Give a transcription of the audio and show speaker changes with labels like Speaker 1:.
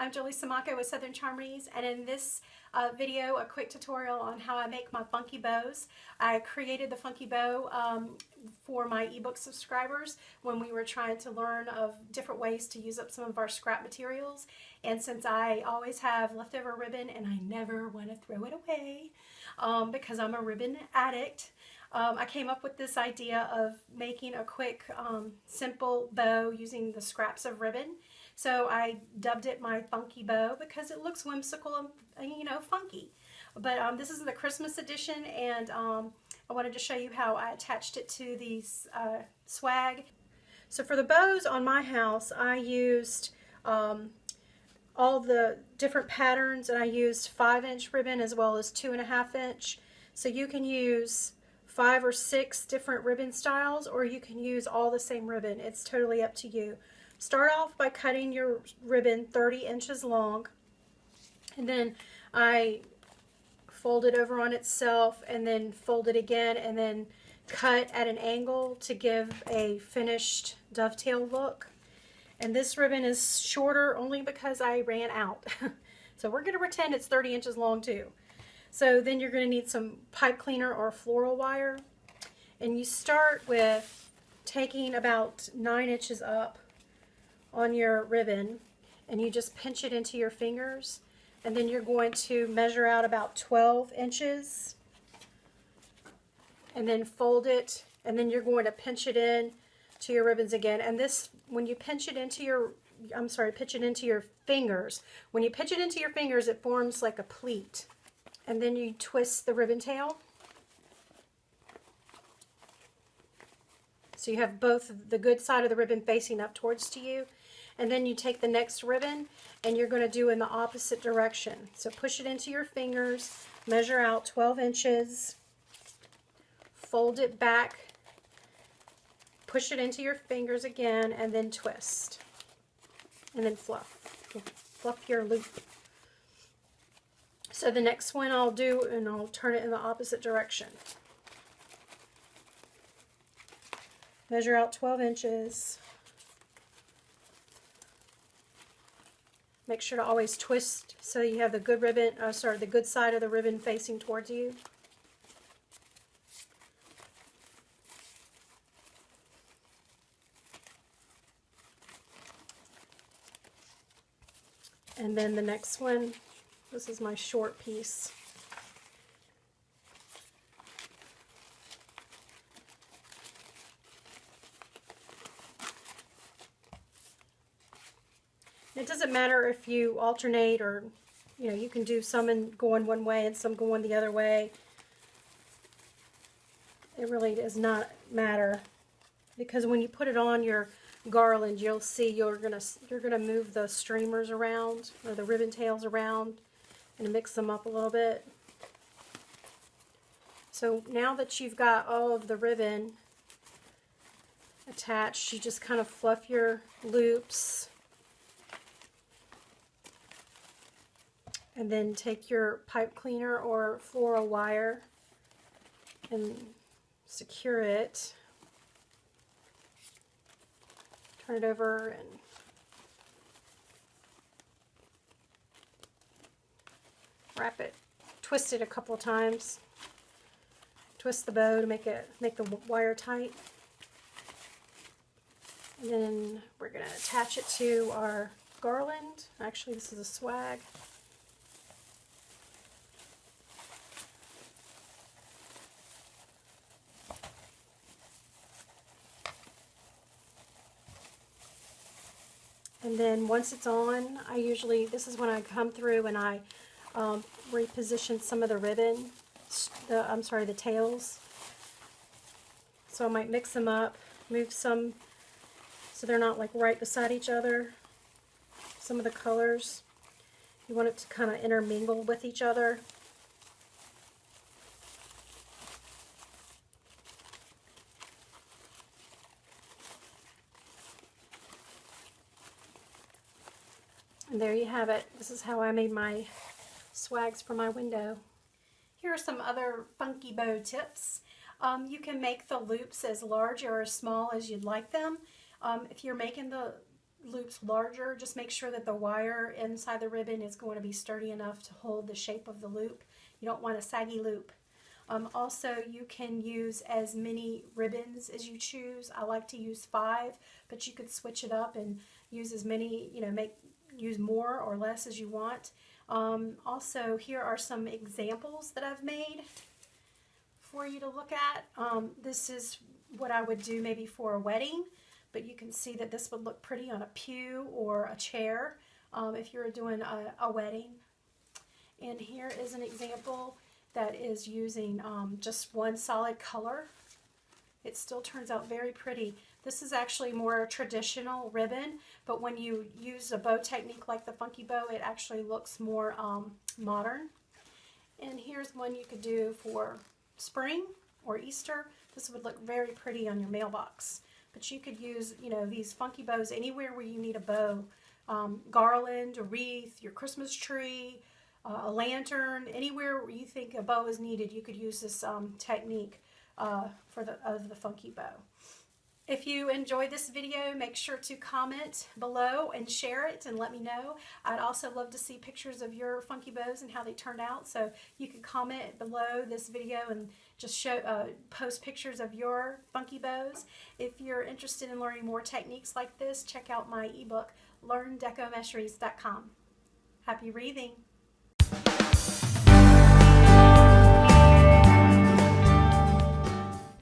Speaker 1: I'm Julie Samako with Southern Charmonies, and in this video, a quick tutorial on how I make my funky bows. I created the funky bow for my ebook subscribers when we were trying to learn of different ways to use up some of our scrap materials. And since I always have leftover ribbon and I never want to throw it away because I'm a ribbon addict, I came up with this idea of making a quick, simple bow using the scraps of ribbon. So I dubbed it my funky bow because it looks whimsical and you know, funky. But this is the Christmas edition, and I wanted to show you how I attached it to these swag. So for the bows on my house, I used all the different patterns, and I used 5-inch ribbon as well as 2.5-inch. So you can use 5 or 6 different ribbon styles, or you can use all the same ribbon. It's totally up to you. Start off by cutting your ribbon 30 inches long, and then I fold it over on itself and then fold it again and then cut at an angle to give a finished dovetail look. And this ribbon is shorter only because I ran out. So we're going to pretend it's 30 inches long too. So then you're going to need some pipe cleaner or floral wire. And you start with taking about 9 inches up on your ribbon, and you just pinch it into your fingers, and then you're going to measure out about 12 inches and then fold it, and then you're going to pinch it in to your ribbons again. And this, when you pinch it into your, pitch it into your fingers, when you pinch it into your fingers, it forms like a pleat. And then you twist the ribbon tail. So you have both the good side of the ribbon facing up towards to you. And then you take the next ribbon and you're going to do in the opposite direction. So push it into your fingers, measure out 12 inches, fold it back, push it into your fingers again, and then twist. And then fluff. Fluff your loop. So the next one I'll do, and I'll turn it in the opposite direction. Measure out 12 inches. Make sure to always twist so you have the good ribbon, the good side of the ribbon facing towards you. And then the next one, this is my short piece. It doesn't matter if you alternate, or you know, you can do some going one way and some going the other way. It really does not matter, because when you put it on your garland, you'll see you're gonna move the streamers around, or the ribbon tails around, and mix them up a little bit. So now that you've got all of the ribbon attached, you just kind of fluff your loops. And then take your pipe cleaner or floral wire and secure it. Turn it over and wrap it. Twist it a couple of times. Twist the bow to make the wire tight. And then we're going to attach it to our garland. Actually, this is a swag. And then once it's on, this is when I come through and I reposition some of the ribbon, the tails. So I might mix them up, move some so they're not like right beside each other. Some of the colors, you want it to kind of intermingle with each other. And there you have it. This is how I made my swags for my window. Here are some other funky bow tips. You can make the loops as large or as small as you'd like them. If you're making the loops larger, just make sure that the wire inside the ribbon is going to be sturdy enough to hold the shape of the loop. You don't want a saggy loop. Also, you can use as many ribbons as you choose. I like to use 5, but you could switch it up and use as many, use more or less as you want. Also, here are some examples that I've made for you to look at. This is what I would do maybe for a wedding, but you can see that this would look pretty on a pew or a chair if you're doing a wedding. And here is an example that is using just one solid color. It still turns out very pretty. This is actually more traditional ribbon, but when you use a bow technique like the Funky Bow, it actually looks more modern. And here's one you could do for spring or Easter. This would look very pretty on your mailbox. But you could use, these funky bows anywhere where you need a bow. Garland, a wreath, your Christmas tree, a lantern, anywhere where you think a bow is needed, you could use this technique of the Funky Bow. If you enjoyed this video, make sure to comment below and share it and let me know. I'd also love to see pictures of your funky bows and how they turned out. So you can comment below this video and just post pictures of your funky bows. If you're interested in learning more techniques like this, check out my ebook, LearnDecoMesheries.com. Happy wreathing!